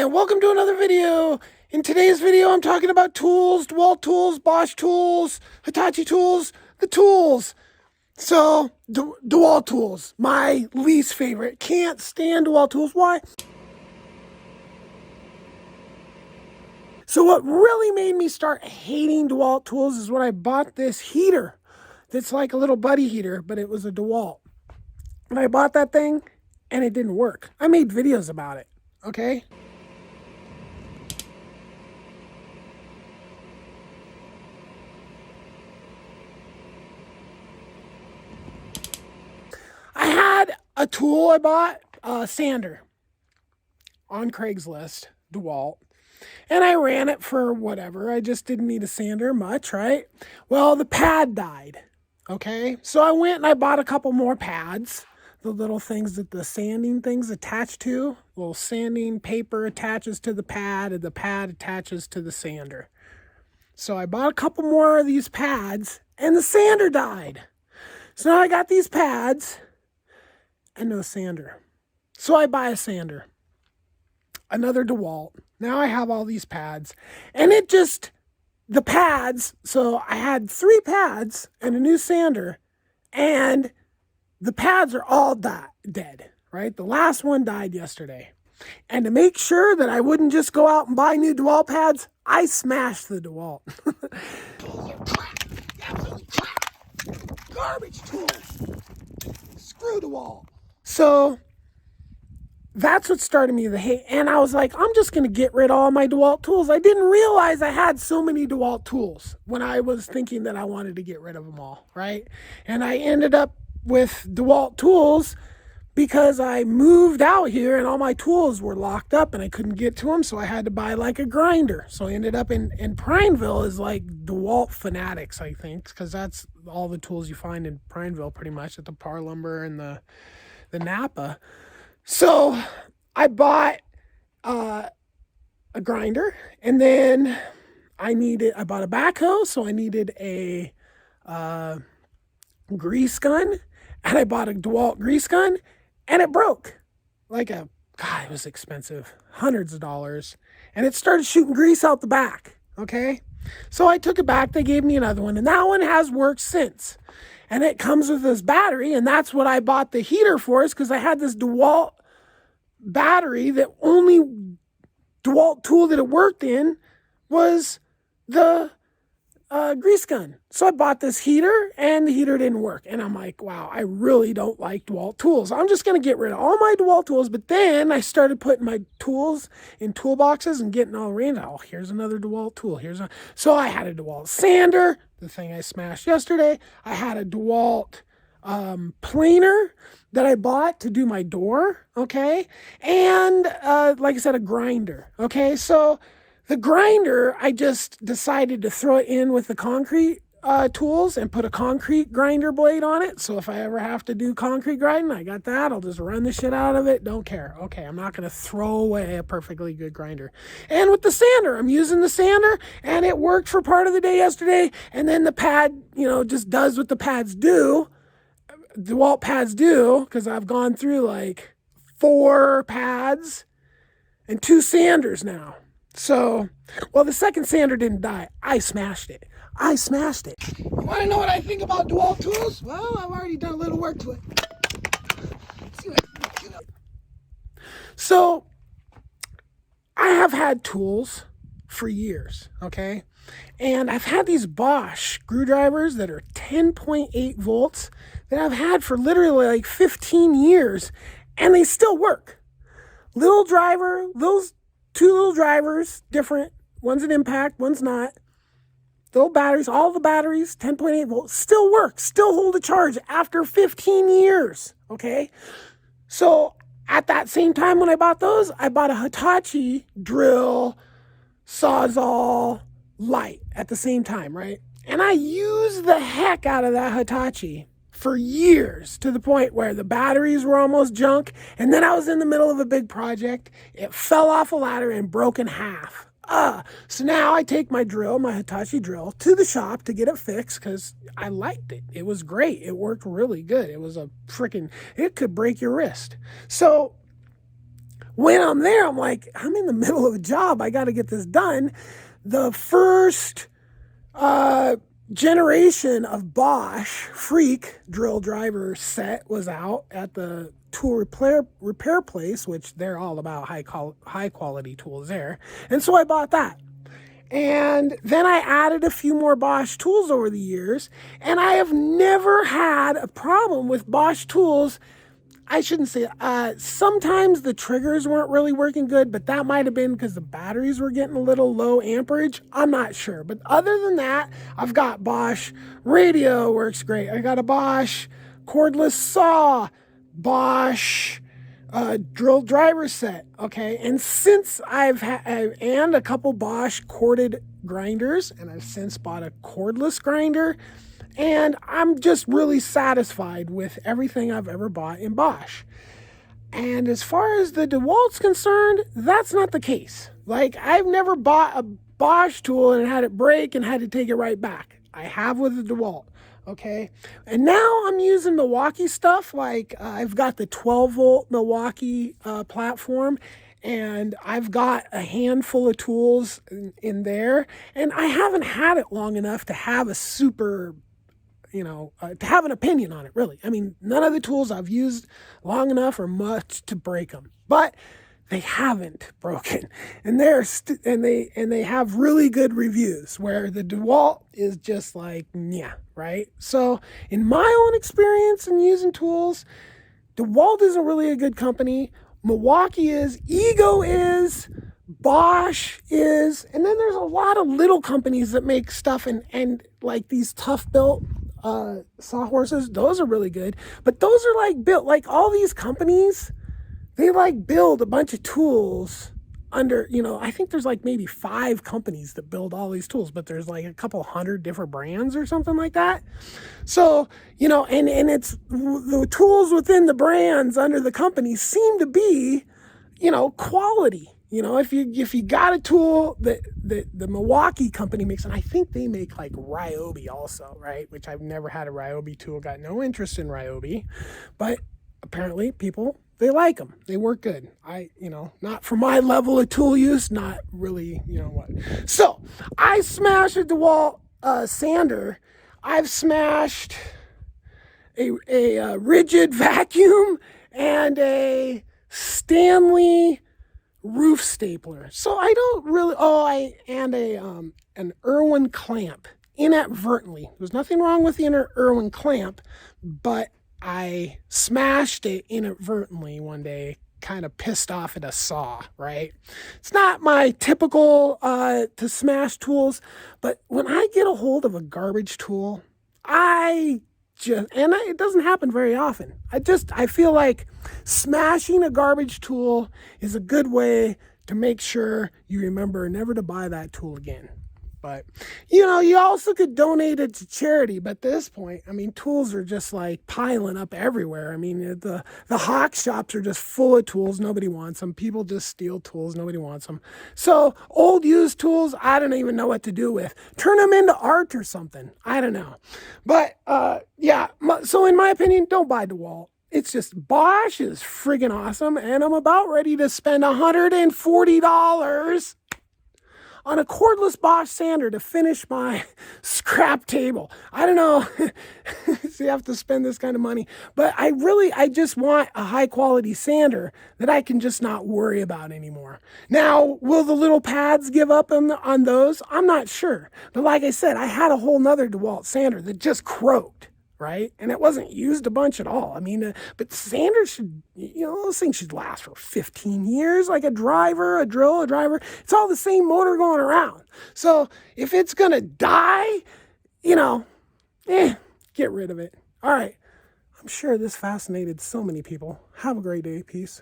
and welcome to another video. In today's video, I'm talking about tools, DeWalt tools, Bosch tools, Hitachi tools, the tools. So, DeWalt tools, my least favorite. Can't stand DeWalt tools. Why? So what really made me start hating DeWalt tools is when I bought this heater. That's like a little buddy heater, but it was a DeWalt. And I bought that thing, and it didn't work. I made videos about it, okay? I had a tool I bought, a sander, on Craigslist, DeWalt. And I ran it for whatever. I just didn't need a sander much, right? Well, the pad died, okay? So I went and I bought a couple more pads. The little things that the sanding things attach to. Little sanding paper attaches to the pad, and the pad attaches to the sander. So I bought a couple more of these pads, and the sander died. So now I got these pads and no sander. So I buy a sander. Another DeWalt. Now I have all these pads. And the pads, so I had 3 pads and a new sander, and the pads are all dead, right? The last one died yesterday. And to make sure that I wouldn't just go out and buy new DeWalt pads, I smashed the DeWalt. Tools are crap. Absolutely crap. Garbage tools. Screw DeWalt. So that's what started me to hate. And I was like, I'm just going to get rid of all my DeWalt tools. I didn't realize I had so many DeWalt tools when I was thinking that I wanted to get rid of them all, right? And I ended up with DeWalt tools because I moved out here and all my tools were locked up and I couldn't get to them. So I had to buy like a grinder. So I ended up in Prineville is like DeWalt Fanatics, I think, because that's all the tools you find in Prineville pretty much at the Par Lumber and the Napa. So I bought a grinder, and then I bought a backhoe, so I needed a grease gun, and I bought a DeWalt grease gun, and it broke. God, it was expensive, hundreds of dollars, and it started shooting grease out the back, okay? So I took it back, they gave me another one, and that one has worked since. And it comes with this battery, and that's what I bought the heater for, is because I had this DeWalt battery that only DeWalt tool that it worked in was the grease gun. So I bought this heater, and the heater didn't work. And I'm like, wow, I really don't like DeWalt tools. I'm just going to get rid of all my DeWalt tools. But then I started putting my tools in toolboxes and getting all random. Oh, here's another DeWalt tool. So I had a DeWalt sander, the thing I smashed yesterday. I had a DeWalt planer that I bought to do my door, okay? And like I said, a grinder, okay? So the grinder, I just decided to throw it in with the concrete tools and put a concrete grinder blade on it. So if I ever have to do concrete grinding, I got that. I'll just run the shit out of it. Don't care. Okay, I'm not going to throw away a perfectly good grinder. And with the sander, I'm using the sander, and it worked for part of the day yesterday. And then the pad, just does what the pads do. DeWalt pads do, because I've gone through like 4 pads and 2 sanders now. So, well, the second sander didn't die. I smashed it. You want to know what I think about DeWalt tools? Well, I've already done a little work to it. So, I have had tools for years, okay? And I've had these Bosch screwdrivers that are 10.8 volts that I've had for literally like 15 years, and they still work. Little driver, those 2 little drivers, different. One's an impact, one's not. Little batteries, all the batteries, 10.8 volts, still work, still hold a charge after 15 years, okay? So at that same time when I bought those, I bought a Hitachi drill, Sawzall, light at the same time, right? And I used the heck out of that Hitachi for years, to the point where the batteries were almost junk. And then I was in the middle of a big project. It fell off a ladder and broke in half. So now I take my Hitachi drill, to the shop to get it fixed because I liked it. It was great. It worked really good. It was it could break your wrist. So when I'm there, I'm like, I'm in the middle of a job. I got to get this done. The first generation of Bosch Freak drill driver set was out at the tool repair place, which they're all about high quality tools there. And so I bought that. And then I added a few more Bosch tools over the years, and I have never had a problem with Bosch tools. I shouldn't say, sometimes the triggers weren't really working good, but that might have been because the batteries were getting a little low amperage. I'm not sure. But other than that, I've got Bosch radio works great. I got a Bosch cordless saw, Bosch drill driver set. Okay. And since and a couple Bosch corded grinders, and I've since bought a cordless grinder. And I'm just really satisfied with everything I've ever bought in Bosch. And as far as the DeWalt's concerned, that's not the case. Like, I've never bought a Bosch tool and had it break and had to take it right back. I have with the DeWalt, okay? And now I'm using Milwaukee stuff. Like, I've got the 12-volt Milwaukee platform, and I've got a handful of tools in there. And I haven't had it long enough to have a super... to have an opinion on it, really. I mean, none of the tools I've used long enough or much to break them, but they haven't broken, and they have really good reviews. Where the DeWalt is just like, yeah, right. So, in my own experience in using tools, DeWalt isn't really a good company. Milwaukee is, Ego is, Bosch is, and then there's a lot of little companies that make stuff and like these tough built sawhorses. Those are really good, but those are like built, like all these companies, they like build a bunch of tools under, I think there's like maybe 5 companies that build all these tools, but there's like a couple hundred different brands or something like that. So, and it's the tools within the brands under the companies seem to be, quality. If you got a tool that the Milwaukee company makes, and I think they make like Ryobi also, right? Which I've never had a Ryobi tool, got no interest in Ryobi, but apparently people, they like them. They work good. Not for my level of tool use, not really, what. So I smashed a DeWalt sander. I've smashed a rigid vacuum and a Stanley roof stapler. So I don't really, an Irwin clamp inadvertently. There's nothing wrong with the Irwin clamp, but I smashed it inadvertently one day, kind of pissed off at a saw, right? It's not my typical to smash tools, but when I get a hold of a garbage tool, it doesn't happen very often. I feel like smashing a garbage tool is a good way to make sure you remember never to buy that tool again. But, you also could donate it to charity. But at this point, tools are just like piling up everywhere. The hawk shops are just full of tools. Nobody wants them. People just steal tools. Nobody wants them. So old used tools, I don't even know what to do with. Turn them into art or something. I don't know. But, so in my opinion, don't buy DeWalt. It's just Bosch is friggin' awesome. And I'm about ready to spend $140 on a cordless Bosch sander to finish my scrap table. I don't know. So you have to spend this kind of money. But I just want a high quality sander that I can just not worry about anymore. Now, will the little pads give up on those? I'm not sure. But like I said, I had a whole nother DeWalt sander that just croaked. Right? And it wasn't used a bunch at all. But sanders should, those things should last for 15 years, like a driver, a drill, a driver. It's all the same motor going around. So if it's going to die, get rid of it. All right. I'm sure this fascinated so many people. Have a great day. Peace.